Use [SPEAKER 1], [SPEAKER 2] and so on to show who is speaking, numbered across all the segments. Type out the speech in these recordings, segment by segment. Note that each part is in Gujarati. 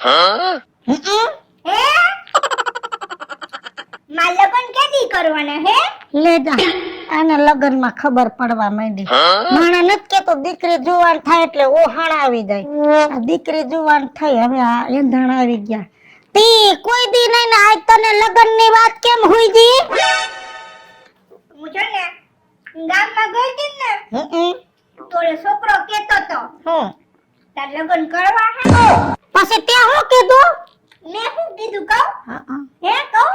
[SPEAKER 1] હે માર લગન કેદી કરવાના હે?
[SPEAKER 2] લે જા આને લગનમાં ખબર પડવા માંડી. માણા નથી કેતો દીકરી જુવાન થાય એટલે ઓહાણ આવી જાય. આ દીકરી જુવાન થઈ હવે આ એંધાણ આવી ગયા. તી કોઈ દી નહીં ને આજ તને લગનની વાત કેમ હુઈ જી?
[SPEAKER 1] હું છે ને ગામમાં ગઈ હતી ને તો એ છોકરો કેતો તો તાર લગન કરવા હે.
[SPEAKER 2] પછી ત્યાં હું કીધું?
[SPEAKER 1] મેં શું કીધું કહું? હે કહું?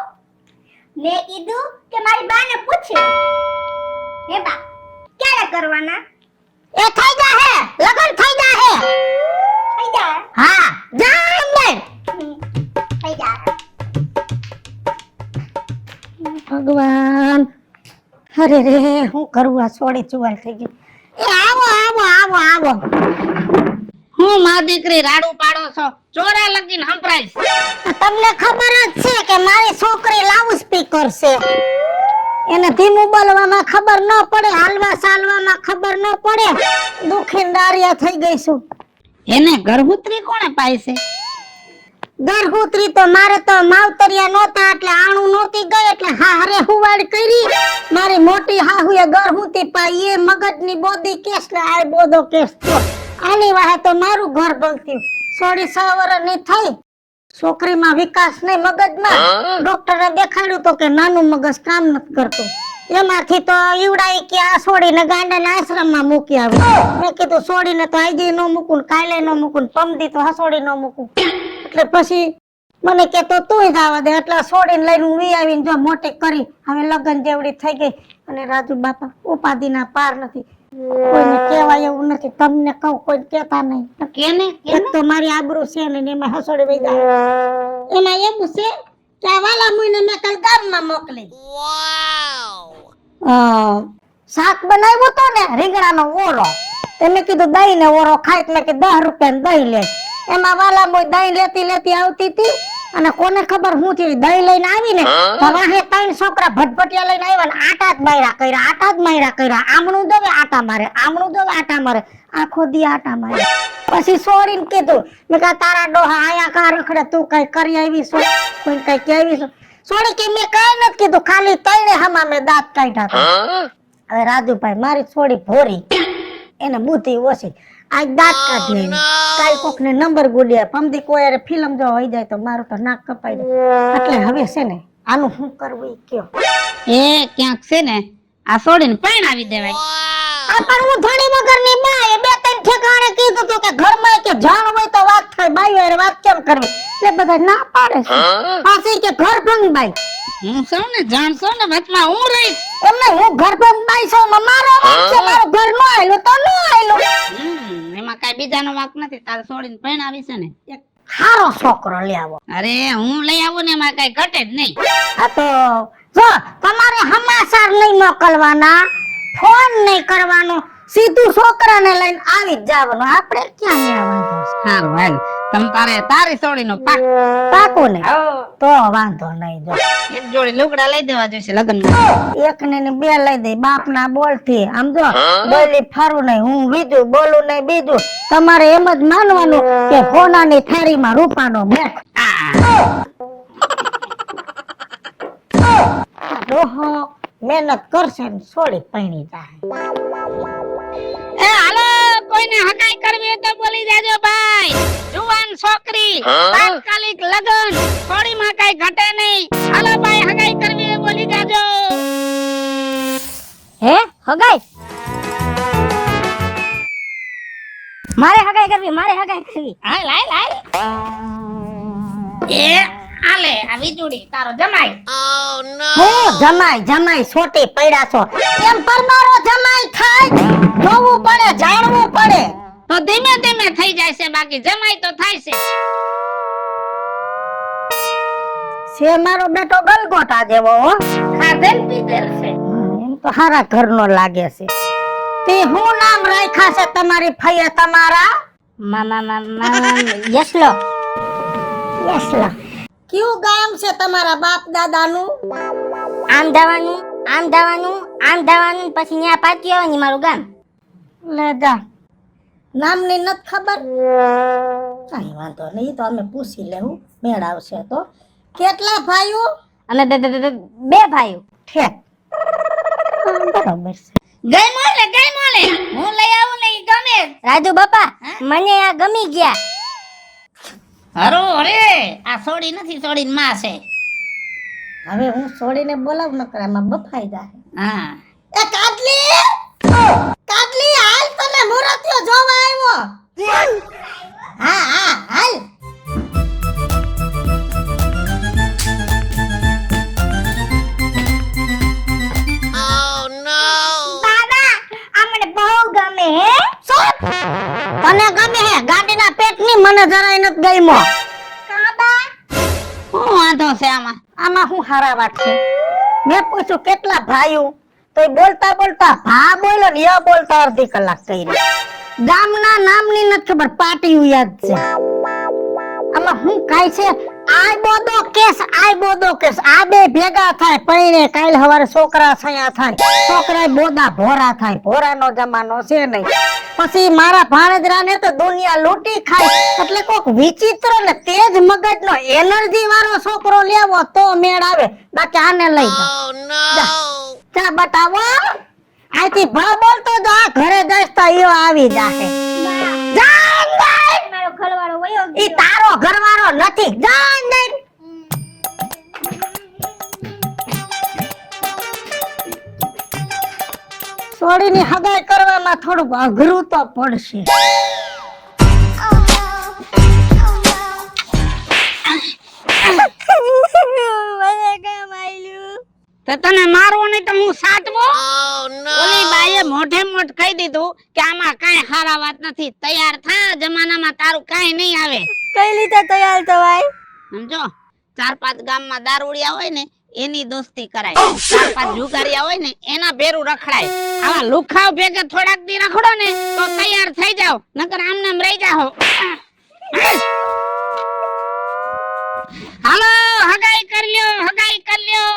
[SPEAKER 1] મેં કીધું કે મારી બાને પૂછે હે બા ક્યારે કરવાના?
[SPEAKER 2] એ થઈ જા હે લગન થઈ જા હે.
[SPEAKER 1] થઈ જા
[SPEAKER 2] હા જા એમ લે.
[SPEAKER 1] થઈ જા.
[SPEAKER 2] ભગવાન અરે રે હું કરું આ સોડી ચુવાલ થઈ ગઈ. એ આવો આવો આવો આવો.
[SPEAKER 3] હું માં દીકરી રાડું પાડો છો ચોરા લગીન સંભળાઈશ.
[SPEAKER 2] તમને ખબર જ છે કે મારી છોકરી લાઉડ સ્પીકર છે. એને ધીમું બોલવામાં ખબર ન પડે, હાલવા ચાલવામાં ખબર ન પડે. દુખીનદારિયા થઈ ગઈ છું.
[SPEAKER 3] એને ગર્ભુત્રી કોણે પાઈશે?
[SPEAKER 2] ગર્ભુત્રી તો મારે તો માવતરિયા નહોતા એટલે આણું નહોતી ગઈ એટલે હારે હુવાડ કરી. મારી મોટી હાહુએ ગર્ભુતી પાઈ એ મગજની બોદી કેસ ને આ બોધો કેસ થયો. આની વાહે તો મારું ઘર બગડ્યું. 6.5 વર્ષની થઈ છોકરીમાં વિકાસ નહીં મગજમાં. ડોક્ટરે દેખાડ્યું તો કે નાનું મગજ કામ નથી કરતું. એમાંથી તો ઈવડાઈ કે આ છોડીને ગાંડાના આશ્રમમાં મૂકી આવ્યું. મેં કીધું છોડીને તો આજે ન મૂકું કાલે ન મૂકું પમદી તો હસોડી ન મૂકું. એટલે પછી મને કેતો તું જવા દે એટલે છોડીને લઈને હું આવીને જો મોટી કરી હવે લગન જેવડી થઈ ગઈ. અને રાજુ બાપા ઉપાધિના પાર નથી. કોઈને કહેવાય એવું નથી. તમને કહું કોઈ કહેતા નહીં.
[SPEAKER 3] કેને
[SPEAKER 2] એક તો મારી આબરૂ છે ને એમાં હસોડી વઈ જાય. એમાં એવું છે કે આ વાલા મુઈને મેં કાલ ગામમાં મોકલી. શાક બનાવ્યો તો ને રીંગણાનો ઓરો. મેં કીધું દહીં ને ઓરો ખાય એટલે કે 10 રૂપિયાનું દહીં લે. એમાં વાલા મુઈ દહીં લેતી લેતી આવતી હતી અને કોને ખબર હું થયું દહીં લઈને આવી ને તો વાહે 3 છોકરા ભટભટિયા લઈને આવ્યા ને આટા જ માર્યા કર્યા. આમણું દવે આટા મારે, આમણું દવે આટા મારે, આખો દી આટા મારે. પછી છોડીને કીધું મેં કહા તારા ડોહા આયા કા રખડે તું કઈ કરી આવી છો કોઈ કઈ કેવી છો? છોડી કે મેં કઈ નથી કીધું ખાલી તઈને હમા મેં દાંત કાઢ્યા. હવે રાજુભાઈ મારી છોડી ભોરી એને બુદ્ધિ ઓછી આજ દાંત કાઢી કાલ કોક ને નંબર ગુડ્યા પમદી કોઈ ફિલ્મ જો હોઈ જાય તો મારું તો નાક કપાઈ જાય. એટલે હવે છે ને આનું શું કરવું ઈ કયો.
[SPEAKER 3] એ ક્યાંક છે ને આ છોડીને પરણાવી દેવાય.
[SPEAKER 2] આ પણ હું ધણી વગરની બા એ 2-3 ઠેકાણે કીધું તો કે ઘરમાં કે જાણ હોય તો વાત થાય બાઈ હારે વાત કેમ કરવી એટલે બધા ના પાડે છે. પાછી કે ઘર ભંગ બાઈ
[SPEAKER 3] હું સૌ ને જાણશો ને વચમાં હું રહીશ.
[SPEAKER 2] એમને હું ઘર ભંગ બાઈ છું મારો વાંક છે. મારું ઘર નો આયલું તો નો આયલું.
[SPEAKER 3] એમાં કઈ બીજાનો વાંક નથી. તારે છોડીને પરણાવી છે ને
[SPEAKER 2] એક સારો છોકરો લઈ આવો.
[SPEAKER 3] અરે હું લઈ આવું ને એમાં કઈ ઘટે જ નહીં.
[SPEAKER 2] આ તો જો તમારે સમાચાર નહીં મોકલવાના, ફોન નહીં કરવાનો, સીધું છોકરાને લઈને આવી જ જવાનું. આપણે ક્યાં વાંધો છે?
[SPEAKER 3] સારું હાલ તમ તારે તારી છોડીનો
[SPEAKER 2] પાકું ને તો વાંધો નહીં. જો
[SPEAKER 3] એક જોડી લુગડા લઈ દેવા જોઈશે લગ્નમાં.
[SPEAKER 2] એક ને 2 લઈ દે બાપના બોલથી. આમ જો બોલી ફારું નહીં હું બીજું બોલું નહીં બીજું. તમારે એમ જ માનવાનું કે સોનાની થાળીમાં રૂપાનો મેખ. ઓહો મહેનત કરશે ને છોડી પૈણી જાય.
[SPEAKER 3] એ હાલો કોઈને હકાઈ કરવી હોય તો બોલી જાજો ભાઈ. જુવાન છોકરી તાત્કાલિક લગન થોડીમાં કઈ ઘટે નહીં. હાલો ભાઈ હકાઈ કરવી હોય બોલી જાજો.
[SPEAKER 1] હે હગાઈ મારે હગાઈ કરવી
[SPEAKER 3] હાલ હાલ હાલ. એ આલે આ વીજુડી તારો જમાઈ.
[SPEAKER 2] હું જમાઈ છોટી પડ્યા છો એમ પરમારો જમાઈ થાય જોવું પડે જાણવું પડે.
[SPEAKER 3] તો ધીમે ધીમે થઈ જાય છે બાકી જમાઈ તો થાય છે.
[SPEAKER 2] છે મારો બેટો ગલગોટા જેવો હો.
[SPEAKER 3] ખાધેલ પીધેલ છે.
[SPEAKER 2] એમ તો હારા ઘરનો લાગે છે. તે હું નામ રાખ્યા છે તમારી ફઈએ તમારા?
[SPEAKER 1] યસલો
[SPEAKER 2] યસલા. કયું ગામ છે તમારા બાપ દાદાનું?
[SPEAKER 1] આમ દાવાનું પછી ન્યા પાછી આવવાની મારું ગામ.
[SPEAKER 2] લે જા નામની નથી ખબર? કાંઈ વાંધો નહીં, ઈ તો અમે પૂછી લેવું, મેળ આવશે તો. કેટલા ભાઈઓ?
[SPEAKER 1] અમે બે ભાઈઓ.
[SPEAKER 2] ઠેક. બરોબર છે.
[SPEAKER 3] ગઈ મોલે હું લઈ આવું ને ઈ ગમે.
[SPEAKER 1] રાજુ બાપા મને આ ગમી ગયા.
[SPEAKER 3] હરો અરે આ સોડી નથી, સોડીની માં છે.
[SPEAKER 2] હવે હું છોડીને બોલાવ ન કરે, આમાં બફાઈ જાય.
[SPEAKER 3] હા
[SPEAKER 2] એ કાટલી, કાટલી હાલ, તમે મૂર્તિઓ જોવા આવ્યો? હા હા હાલ.
[SPEAKER 1] બાબા આ મને બહુ ગમે હે.
[SPEAKER 2] તને ગમે હે? ગાડીના પેટની મને જરાય નથી ગમ્યો.
[SPEAKER 1] કાબા
[SPEAKER 3] શું વાંધો છે આમાં?
[SPEAKER 2] આમાં શું હારા વાત છે? મેં પૂછ્યું કેટલા ભાઈઓ, તો ઈ બોલતા બોલતા ભા બોલ્યો ને ય બોલતા અડધી કલાક કરી. ગામના નામની નથી ખબર, પાટિયું યાદ છે. આમાં શું કાય છે? આય બોદો કેસ, આય બોદો કેસ. આ બે ભેગા થાય પૈણે કાલ હવારે છોકરા છયા થાય, છોકરા બોદા ભોરા થાય. ભોરાનો જમાનો છે નહીં. પછી મારા ભાણેજરાને તો દુનિયા લૂંટી ખાય. એટલે કોક વિચિત્ર ને તેજ મગજનો એનર્જી વાળો છોકરો લેવો તો મેળ આવે, બાકી આને લઈ જાઓ. ચા બતાવો. આથી ભા બોલતો જો આ ઘરે જઈશ તો ઈયો આવી જાશે. જાન દઈ.
[SPEAKER 1] મારો ખલવાળો વયો
[SPEAKER 2] ઈ
[SPEAKER 1] ગયો.
[SPEAKER 2] તારો ઘરવાળો નથી. જાન દઈ. છોડીની હગાઈ કરવામાં થોડુંક અઘરું તો પડશે.
[SPEAKER 1] મને કેમ આયલું?
[SPEAKER 3] તો તને મારવો નહીં તો હું સાચવો? ઓલી બાઈએ મોઢે મોઢ કહી દીધું કે આમાં કાંઈ હારા વાત નથી. તૈયાર થા, જમાનામાં તારું કાંઈ નહીં આવે.
[SPEAKER 1] કઈ લીધે તૈયાર થવાય?
[SPEAKER 3] સમજો, 4-5 ગામમાં દારૂડિયા હોય ને એની દોસ્તી કરાય, 4-5 જુગારિયા હોય ને એના ભેરું રખડાય. આવા લુખાવ ભેગે થોડાક દી રખડો ને તો તૈયાર થઈ જાવ, નકર આમનામ રહી જાઓ. હાલો હગાઈ કરી લ્યો, હગાઈ કરી લ્યો.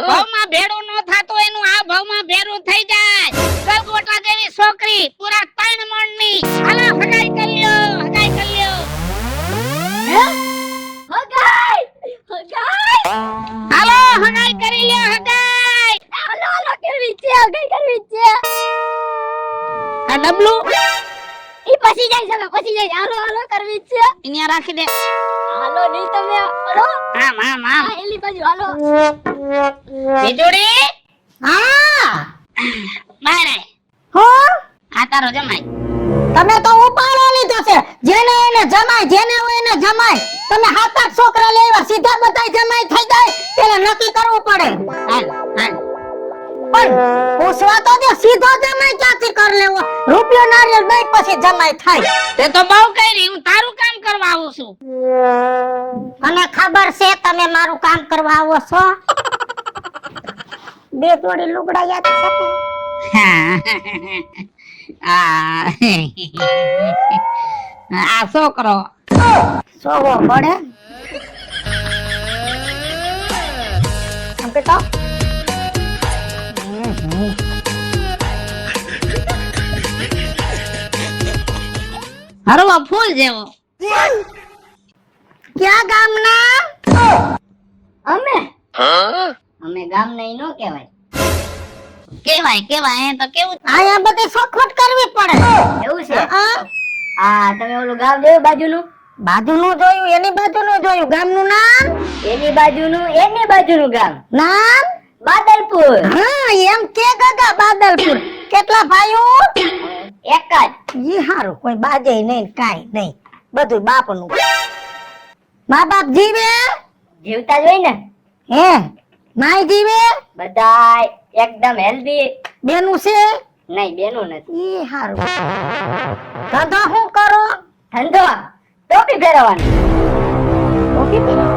[SPEAKER 3] ભાવમાં ભેડું ન થાતું એનું આ ભાવમાં ભેરું થઈ જાય. ગલગોટા જેવી છોકરી, પૂરા 3 મણની. હાલો હગાઈ કરી લ્યો, હગાઈ કરી લ્યો.
[SPEAKER 1] હગાઈ હગાઈ
[SPEAKER 3] હાલો હગાઈ કરી લ્યો, હગાઈ.
[SPEAKER 1] હાલો હાલો કરવી છે, હગાઈ કરવી છે.
[SPEAKER 3] આ ડબલું
[SPEAKER 1] ઈ પછી જાય છે, પછી જાય. હાલો હાલો કરવી છે.
[SPEAKER 3] અહીંયા રાખી દે.
[SPEAKER 1] હાલો નહીં તમે હાલો.
[SPEAKER 3] આમ આમ આમ.
[SPEAKER 1] આ એલી બાજુ હાલો.
[SPEAKER 3] બીજુડી
[SPEAKER 2] હા
[SPEAKER 3] બહાર આય.
[SPEAKER 2] હો,
[SPEAKER 3] આ તારો જમાઈ.
[SPEAKER 2] તમે તો ઉપાડો લીધો છે. જેને એને જમાય, જેને હોય એને જમાય. તમે 7-8 છોકરા લેવા, સીધા બધાય જમાય થઈ જાય, પેલા નક્કી કરવું પડે.
[SPEAKER 3] હાલ હાલ.
[SPEAKER 2] પણ પૂછવા તો દે, સીધો જમાય ક્યાંથી કર લેવો? રૂપિયો નારિયેળ દઈ પછી જમાય થાય.
[SPEAKER 3] તે તો બહુ કરી, હું તારું કામ કરવા આવું છું.
[SPEAKER 2] મને ખબર છે તમે મારું કામ કરવા આવો છો. 2 જોડી લુગડા યાદ છે કે?
[SPEAKER 3] આ છોકરો
[SPEAKER 2] સોવો પડે. આમ કે તો
[SPEAKER 3] હરવો ફૂલ જેવો.
[SPEAKER 2] ક્યાં ગામના?
[SPEAKER 1] અમે અમે ગામ નહીં નો કહેવાય.
[SPEAKER 3] કેવાય કેવાય એ તો કેવું.
[SPEAKER 2] આયા બધી સખવટ કરવી પડે.
[SPEAKER 1] એવું છે?
[SPEAKER 2] હા,
[SPEAKER 1] આ તમે ઓલું ગામ જોયું બાજુનું?
[SPEAKER 2] બાજુનું જોયું, એની બાજુનું જોયું. ગામનું નામ?
[SPEAKER 1] એની બાજુનું ગામ
[SPEAKER 2] નામ?
[SPEAKER 1] બાદલપુર.
[SPEAKER 2] હા, એમ કે ગગા બાદલપુર. કેટલા ભાઈઓ?
[SPEAKER 1] એક જ.
[SPEAKER 2] ઈ હારું, કોઈ બાજે નહીં, કાઈ નહીં, બધું બાપનું. મા બાપ જીવે?
[SPEAKER 1] જીવતા જ હોય ને.
[SPEAKER 2] હે, નાઈ જીવે?
[SPEAKER 1] બધાય એકદમ હેલ્ધી.
[SPEAKER 2] બેનું છે?
[SPEAKER 1] નહીં બેનું નથી.
[SPEAKER 2] ઈ હારું. ધંધો શું કરો?
[SPEAKER 1] ધંધો ટોપી પહેરવાની.
[SPEAKER 2] ટોપી પહેરો?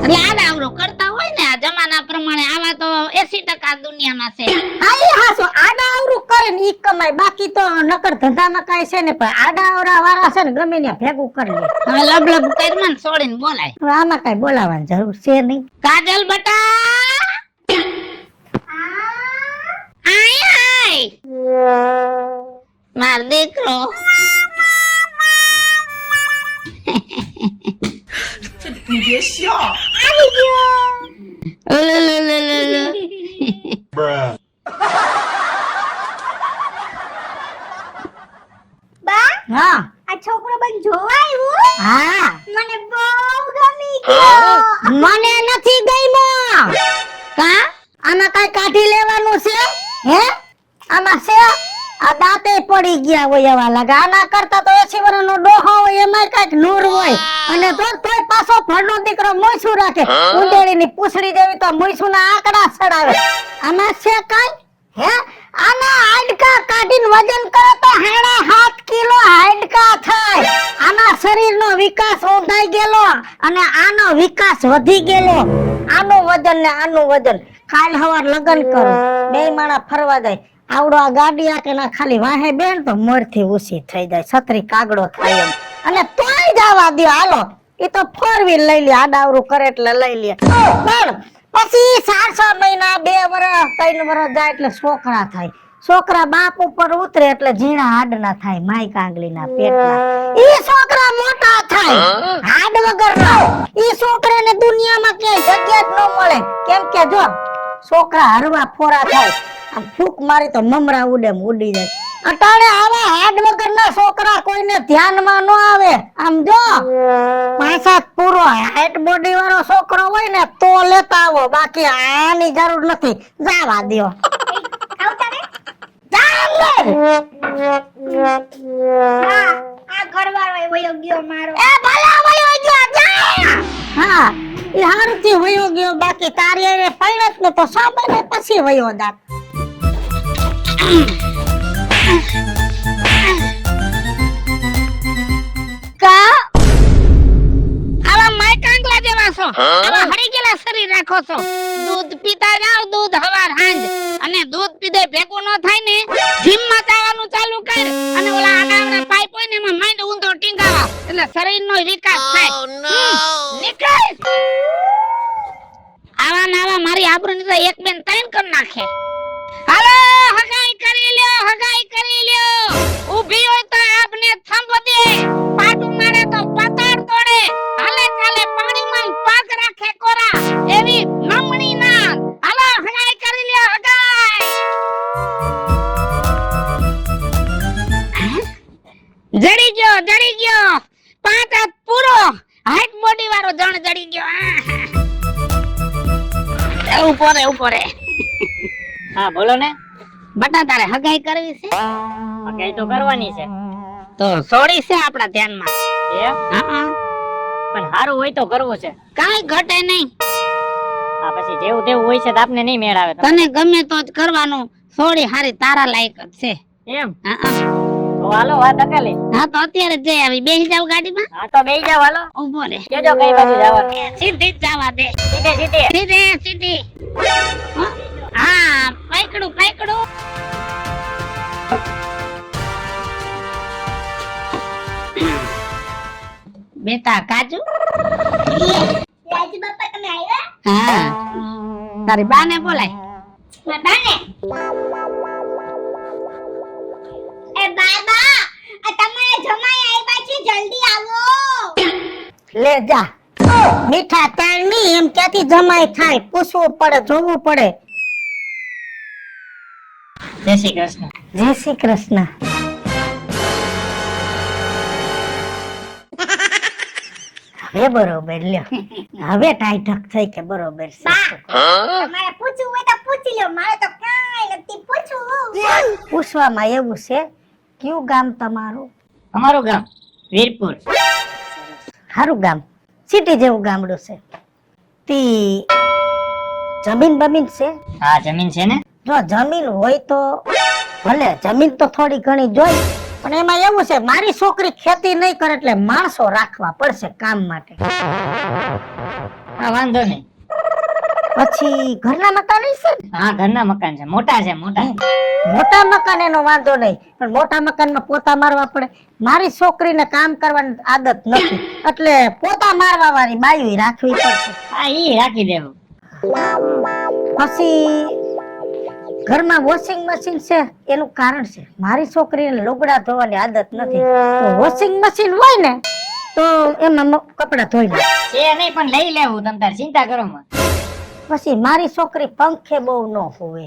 [SPEAKER 3] એટલે આડાવડું કરતા હોય ને આ જમાના પ્રમાણે, આવા તો 80% દુનિયામાં છે.
[SPEAKER 2] હા, ઈ હાસો. આડા અવરું કરે ને ઈ કમાય, બાકી તો નકર ધંધામાં કાંઈ છે ને. પણ આડા અવરા વાળા છે ને ગમે ત્યાં ભેગું કરી લે.
[SPEAKER 3] હવે લબલબ કરીને છોડીને બોલાય.
[SPEAKER 2] હવે આમાં કાંઈ બોલાવવાની જરૂર છે નહીં.
[SPEAKER 3] કાજલ બટા આય આય માર દીકરો
[SPEAKER 1] આવી ગયો. બા
[SPEAKER 2] હા
[SPEAKER 1] આ છોકરો બન જોવા આવ્યો.
[SPEAKER 2] હા
[SPEAKER 1] મને બહુ ગમી ગયો.
[SPEAKER 2] મને નથી ગમ્યો. કા આમાં કઈ કાઢી લેવાનું છે? હે આમાં છે આ દાંતે પડી ગયા હોય એવા લાગે. આના કરતા તો 80 વર્ષનો ડોહો હોય એમાં કઈક નૂર હોય. અને તોય પાછો ભણનો દીકરો મોઈસું રાખે. ઉંદેડીની પૂછડી જેવી તો મોઈસુના આંકડા ચડાવે. આમાં છે કઈ? હે આના હાડકા કાઢીને વજન કરે તો 7.5 કિલો હાડકા થાય. આના શરીરનો વિકાસ ઊંધાઈ ગયેલો અને આનો વિકાસ વધી ગયેલો. આનું વજન ને આનું વજન. કાલ હવાર લગન કરો, બે માણા ફરવા જાય. આવડો આ ગાડી આકે ના ખાલી વાહે બેન તો મોરથી ઊંચી થઈ જાય, છત્રી કાગડો થાય એમ. અને તોય જવા દો હાલો, એ તો 4 વ્હીલ લઈ લે, આડાવરું કરે એટલે લઈ લે. પણ પછી 4 મહિના 2 વર્ષ 3 વર્ષ જાય એટલે છોકરા થાય. છોકરા બાપ ઉપર ઉતરે એટલે ઝીણા હાડના થાય, માય કાંગલીના પેટના. ઈ છોકરા મોટા થાય હાડ વગરના. ઈ છોકરાને દુનિયામાં ક્યાંય જગ્યા જ ન મળે. કેમ કે જો છોકરા હરવા ફોરા થાય, આમ ફૂક મારી તો મમરા ઉડે ઉડી જાય. અટાણે આવા હાડ વગરના છોકરા કોઈને ધ્યાનમાં ન આવે. આમ જો 5 પૂરો હાઈટ બોડી વાળો છોકરો હોય ને તો લેતા આવો, બાકી આની જરૂર નથી. જાવા દ્યો.
[SPEAKER 1] આવતા રે.
[SPEAKER 2] હા
[SPEAKER 1] આ ઘરવાળો વયો ગયો મારો.
[SPEAKER 2] એ ભલા વયો ગયો જા. હા એ હારથી વયો ગયો, બાકી તારી એને પૈણત ને તો સાંભળે પછી વયો જાત.
[SPEAKER 3] કા આવા માય કાંગલા જેવા છો, આવા હરી ગયેલા શરીર રાખો છો. દૂધ પીતા જાવ, દૂધ હવાર હાંજ. અને દૂધ પીધે ભેગું ન થાય ને, જીમ માં જવાનું ચાલુ કર. અને ઓલા આડાવડા પાઇપ હોય ને એમાં માંડ ઊંધો ટીંગાવા, એટલે શરીરનો વિકાસ થાય. નીકળ. આવા ને આવા મારી આબરૂની તો એક બેન 3 કર નાખે. હાલો હગાઈ કરી લ્યો, હગાઈ કરી લ્યો. ઊભી હોય તો આપને થંભ દે, પાટું મારે તો પતાડ તોડે. હાલે ચાલે પાણીમાં પગ રાખે કોરા, એવી નમણી ના. હાલો હગાઈ કરી લ્યો, હગાઈ. જડી ગયો, જડી ગયો. 5 હાથ પૂરો હાઈટ બોડી વાળો જણ જડી ગયો. ઉભો રે, ઉભો રે.
[SPEAKER 4] હા બોલો ને.
[SPEAKER 3] બટા તારે હગાઈ કરવી છે?
[SPEAKER 4] હગાઈ તો કરવાની છે.
[SPEAKER 3] તો સોડી છે આપણા ધ્યાનમાં.
[SPEAKER 4] એમ?
[SPEAKER 3] હા
[SPEAKER 4] પણ સારું હોય તો કરવું છે.
[SPEAKER 3] કાઈ ઘટે નહીં.
[SPEAKER 4] આ પછી જેવું તેવું હોય છે તો આપને નહીં મેળ આવે.
[SPEAKER 3] તને ગમે તો જ કરવાનું. સોડી હારી તારા લાયક જ છે.
[SPEAKER 4] એમ?
[SPEAKER 3] હા
[SPEAKER 4] તો હાલો વાત અકાલી.
[SPEAKER 3] હા તો અત્યારે જઈ આવી. બેસી જાવ ગાડીમાં.
[SPEAKER 4] હા તો બેહી જાવ હાલો.
[SPEAKER 3] ઉભો રે.
[SPEAKER 4] કેજો કઈ બાજુ જવાનું.
[SPEAKER 3] સીધી જ જવા દે.
[SPEAKER 4] સીધે સીધે.
[SPEAKER 3] સીધે સીધી. હા પકડું પકડું. બેટા કાજુ.
[SPEAKER 1] રાજુ બાપા તમે આવ્યા?
[SPEAKER 3] હા તારી બાને બોલાય.
[SPEAKER 1] બાને. એ બાબા, આ તમારા જમાઈ આવ્યા છે, જલ્દી આવો.
[SPEAKER 2] લે જા. મીઠા તાણની એમ ક્યાંથી જમાઈ થાય? પૂછવું પડે, જોવું પડે.
[SPEAKER 4] જય શ્રી કૃષ્ણ.
[SPEAKER 2] જય શ્રી કૃષ્ણ. હવે બરોબર લ્યો. હવે ટાઈટક થઈ કે બરોબર છે.
[SPEAKER 1] તમારે પૂછવું હોય તો પૂછી લો, મારે તો કાંઈ નથી પૂછવું.
[SPEAKER 2] પૂછવામાં એવું છે, કયું ગામ તમારું?
[SPEAKER 4] અમારું ગામ વીરપુર.
[SPEAKER 2] સારું ગામ, સિટી જેવું ગામડું છે. તી જમીન બમીન છે?
[SPEAKER 4] હા જમીન છે ને.
[SPEAKER 2] જો જમીન હોય તો ભલે, જમીન તો થોડી ઘણી જોઈ, પણ એમાં એવું છે મારી છોકરી ખેતી નહીં કરે એટલે માણસો રાખવા પડશે કામ માટે.
[SPEAKER 4] હા વાંધો નહીં.
[SPEAKER 2] પછી ઘરના મકાન છે ને?
[SPEAKER 4] હા ઘરના મકાન છે, મોટા છે મોટા.
[SPEAKER 2] મોટા મકાન એનો વાંધો નહીં, પણ મોટા મકાનમાં પોતા મારવા પડે. મારી છોકરીને કામ કરવાની આદત નથી એટલે પોતા મારવા વાળી બાયું રાખવી પડશે.
[SPEAKER 4] હા ઈ રાખી દેવું.
[SPEAKER 2] પછી ઘરમાં વોશિંગ મશીન છે, એનું કારણ છે મારી છોકરીને લુગડા ધોવાની આદત નથી. તો વોશિંગ મશીન હોય ને તો એમાં કપડા ધોઈ લે.
[SPEAKER 4] છે નહીં પણ લઈ લેવું તમ તાર ચિંતા કરો માં.
[SPEAKER 2] પછી મારી છોકરી પંખે બહુ ન હોવે,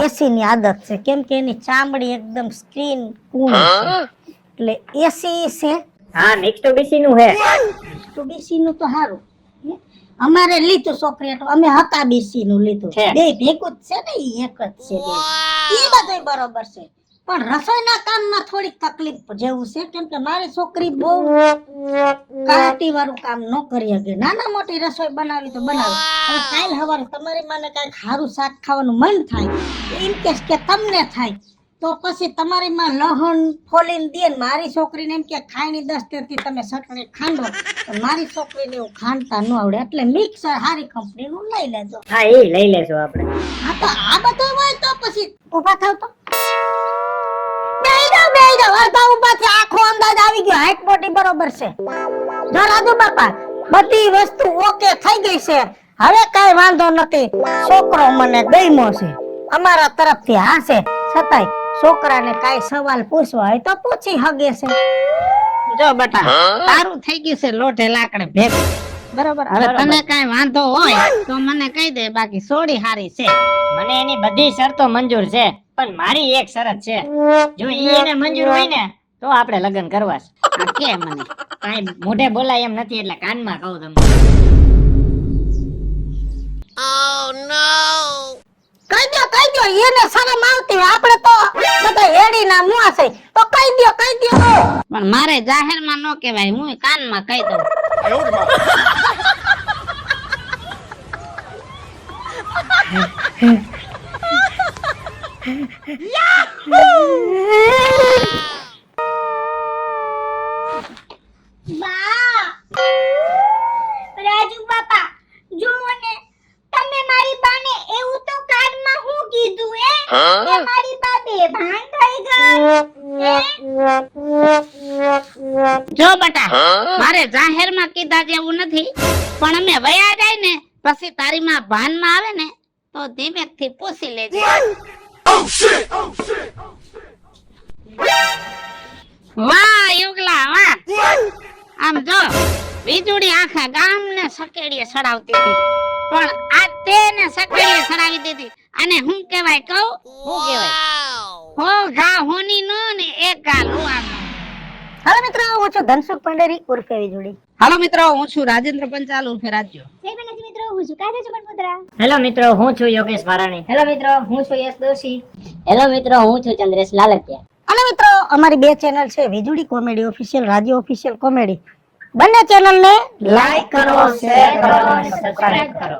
[SPEAKER 2] એસી ની આદત છે, કેમ કે એની ચામડી એકદમ સ્ક્રીન કૂણ છે, એટલે એસી છે.
[SPEAKER 4] હા મિક્સટોબીસી નું હે.
[SPEAKER 2] તો બીસી નું તો સારું. અમારે લીધું છોકરી તો અમે હતા બીસી નું લીધું,
[SPEAKER 4] છે.
[SPEAKER 2] બે ભેગું જ છે ને, ઈ એક જ છે બે. ઈ બધું બરોબર છે, પણ રસોઈના કામમાં થોડીક તકલીફ જેવું છે, કેમ કે મારી છોકરી બહુ કાટી વાળું કામ ન કરી શકે. નાના મોટી રસોઈ બનાવી તો બનાવે, પણ કાલ હવારે તમારી માને કઈક સારું શાક ખાવાનું મન થાય, ઇન કેસ કે તમને થાય તો પછી તમારી માં લહણ ફોલીને દે ને મારી છોકરીને એમ કે ખાઈની 10 થી તમે ચટણી ખાંડો, તો મારી છોકરીને એવું ખાંડતા ન આવડે, એટલે મિક્સર સારી કંપનીનું લઈ લેજો.
[SPEAKER 4] હા એ લઈ લેશું આપણે.
[SPEAKER 2] હા તો આ બધું હોય તો પછી ઊભા થાવ તો બેહી જાવ અડધા ઊભા થી આખો અંદાજ આવી ગયો, હાઈટ મોટી બરોબર છે. જો રાજુ બાપા બધી વસ્તુ ઓકે થઈ ગઈ છે, હવે કઈ વાંધો નથી. છોકરો મને ગમ્યો છે, અમારા તરફથી હા છે, છતાંય છોકરાને કાઈ સવાલ પૂછવા હોય તો પૂછી હગે છે.
[SPEAKER 3] જો બટા તારું થઈ ગયું છે લોટે લાકડે ભેગું, બરોબર. હવે તને કઈ વાંધો હોય તો મને કહી દે, બાકી સોડી હારી છે.
[SPEAKER 4] મને એની બધી શરતો મંજૂર છે, પણ મારી એક શરત છે, જો ઈ એને મંજૂર હોય ને તો આપણે લગ્ન કરવા છે.
[SPEAKER 3] આ કે મને
[SPEAKER 4] કાંઈ મોઢે બોલાય એમ નથી, એટલે કાનમાં કહું તમને.
[SPEAKER 2] કહી દો એને શરમ આવતી હોય, આપણે તો બધા હેડીના મુઆ છે, તો કહી દો.
[SPEAKER 3] પણ મારે જાહેરમાં ન કહેવાય, હું કાનમાં કહી દઉં.
[SPEAKER 1] બા રાજુ બાપા જુઓ ને, તમે મારી બાને એવું તો કાનમાં હું કીધું કે મારી બા બેભાન થઈ ગઈ.
[SPEAKER 3] જો બટા મારે જાહેરમાં કીધા જેવું નથી, પણ અમે વયા જાય ને પછી તારી માં ભાનમાં આવે ને તો ધીમેકથી પૂછી લેજે. વાહ યુગલા વાહ, આમ જો વીજળી આખા ગામને સકેડીએ સડાવતી હતી, પણ આ તેને સકેડીએ સડાવી દીધી. અને હું કહેવાય કહું,
[SPEAKER 4] શું કહેવાય?
[SPEAKER 3] હો ઘા હોની નો ને એક ઘા લોહાનો.
[SPEAKER 2] હાલો મિત્રો, હું છું ધનસુખ પંડેરી ઉર્ફે વીજળી.
[SPEAKER 3] હાલો મિત્રો, હું છું રાજેન્દ્ર પંચાલ ઉર્ફે રાજ્યો.
[SPEAKER 1] જય બનાજી મિત્રો, હું છું કાજલ ચમનપુત્રા.
[SPEAKER 4] હેલો મિત્રો, હું છું યોગેશ ભારાણી.
[SPEAKER 5] હેલો મિત્રો, હું છું યશ દોશી. હેલો મિત્રો, હું છું ચંદ્રેશ લાલકિયા.
[SPEAKER 2] અને મિત્રો અમારી બે ચેનલ છે, વીજળી કોમેડી ઓફિશિયલ, રાજ્ય ઓફિશિયલ કોમેડી. બંને ચેનલને લાઈક કરો, શેર કરો અને સબસ્ક્રાઇબ કરો.